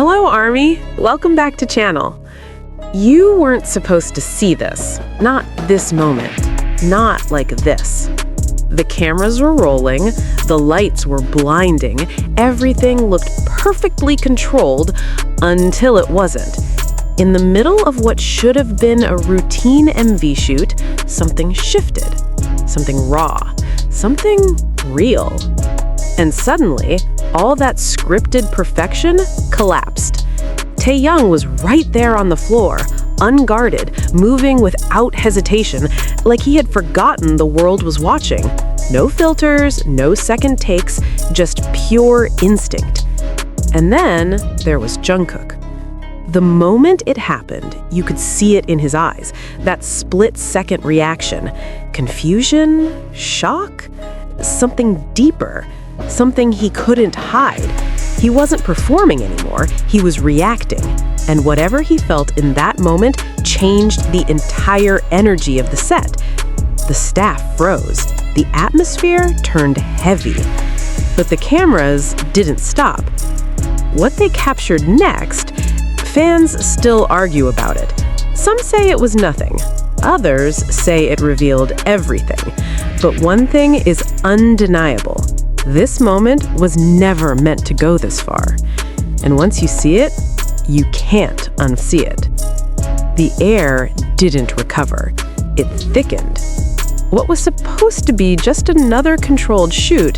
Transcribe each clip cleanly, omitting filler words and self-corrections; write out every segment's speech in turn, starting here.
Hello, Army. Welcome back to channel. You weren't supposed to see this. Not this moment. Not like this. The cameras were rolling, the lights were blinding, everything looked perfectly controlled until it wasn't. In the middle of what should have been a routine MV shoot, something shifted. Something raw. Something real. And suddenly, all that scripted perfection collapsed. Taehyung was right there on the floor, unguarded, moving without hesitation, like he had forgotten the world was watching. No filters, no second takes, just pure instinct. And then there was Jungkook. The moment it happened, you could see it in his eyes, that split-second reaction. Confusion? Shock? Something deeper. Something he couldn't hide. He wasn't performing anymore, he was reacting. And whatever he felt in that moment changed the entire energy of the set. The staff froze. The atmosphere turned heavy. But the cameras didn't stop. What they captured next, fans still argue about it. Some say it was nothing. Others say it revealed everything. But one thing is undeniable. This moment was never meant to go this far. And once you see it, you can't unsee it. The air didn't recover. It thickened. What was supposed to be just another controlled shoot,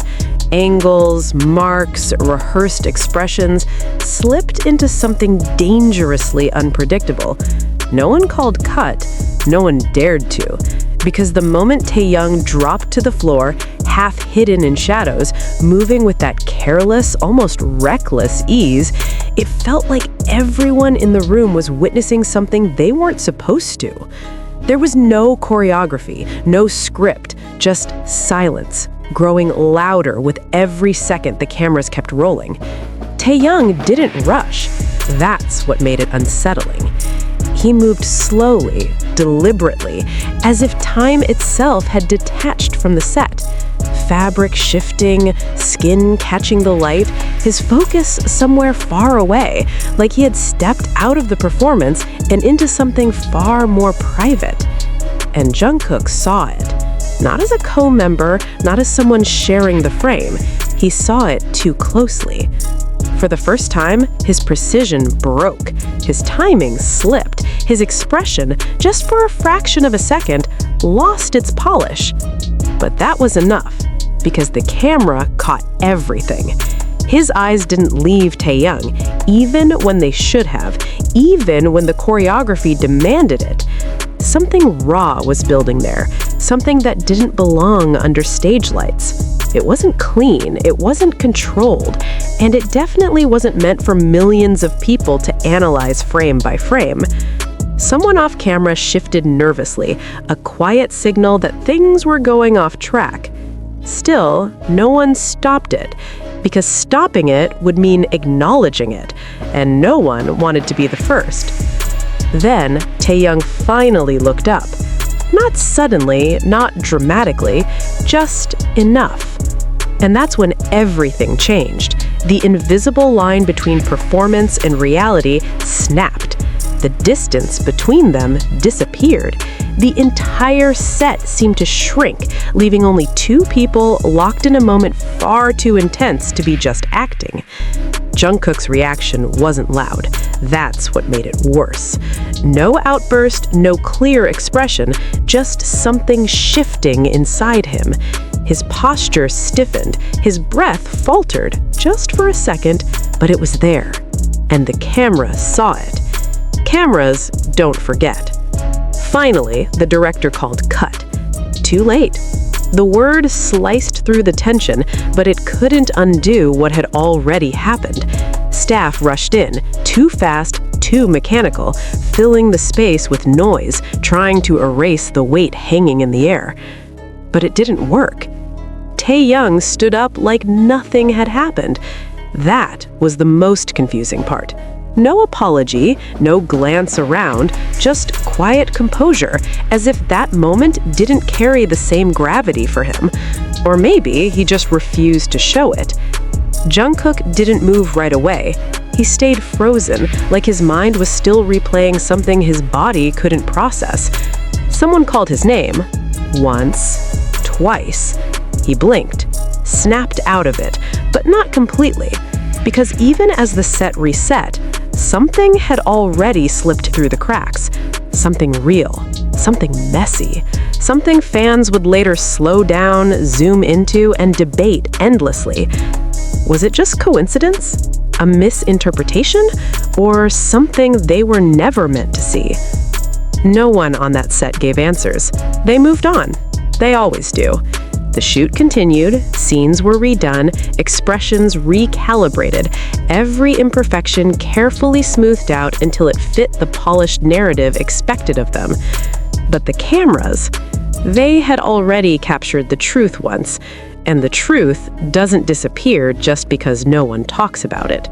angles, marks, rehearsed expressions, slipped into something dangerously unpredictable. No one called cut, no one dared to, because the moment Taehyung dropped to the floor, half hidden in shadows, moving with that careless, almost reckless ease, it felt like everyone in the room was witnessing something they weren't supposed to. There was no choreography, no script, just silence, growing louder with every second the cameras kept rolling. Taehyung didn't rush. That's what made it unsettling. He moved slowly, deliberately, as if time itself had detached from the set. Fabric shifting, skin catching the light, his focus somewhere far away, like he had stepped out of the performance and into something far more private. And Jungkook saw it. Not as a co-member, not as someone sharing the frame. He saw it too closely. For the first time, his precision broke. His timing slipped. His expression, just for a fraction of a second, lost its polish. But that was enough, because the camera caught everything. His eyes didn't leave Taehyung, even when they should have, even when the choreography demanded it. Something raw was building there, something that didn't belong under stage lights. It wasn't clean, it wasn't controlled, and it definitely wasn't meant for millions of people to analyze frame by frame. Someone off camera shifted nervously, a quiet signal that things were going off track. Still, no one stopped it, because stopping it would mean acknowledging it, and no one wanted to be the first. Then, Taehyung finally looked up. Not suddenly, not dramatically, just enough. And that's when everything changed. The invisible line between performance and reality snapped. The distance between them disappeared. The entire set seemed to shrink, leaving only two people locked in a moment far too intense to be just acting. Jungkook's reaction wasn't loud. That's what made it worse. No outburst, no clear expression, just something shifting inside him. His posture stiffened, his breath faltered, just for a second, but it was there. And the camera saw it. Cameras don't forget. Finally, the director called cut. Too late. The word sliced through the tension, but it couldn't undo what had already happened. Staff rushed in, too fast, too mechanical, filling the space with noise, trying to erase the weight hanging in the air. But it didn't work. Taehyung stood up like nothing had happened. That was the most confusing part. No apology, no glance around, just quiet composure, as if that moment didn't carry the same gravity for him. Or maybe he just refused to show it. Jungkook didn't move right away. He stayed frozen, like his mind was still replaying something his body couldn't process. Someone called his name. Once, twice. He blinked, snapped out of it, but not completely, because even as the set reset, something had already slipped through the cracks. Something real, something messy, something fans would later slow down, zoom into, and debate endlessly. Was it just coincidence? A misinterpretation? Or something they were never meant to see? No one on that set gave answers. They moved on. They always do. The shoot continued, scenes were redone, expressions recalibrated, every imperfection carefully smoothed out until it fit the polished narrative expected of them. But the cameras, they had already captured the truth once, and the truth doesn't disappear just because no one talks about it.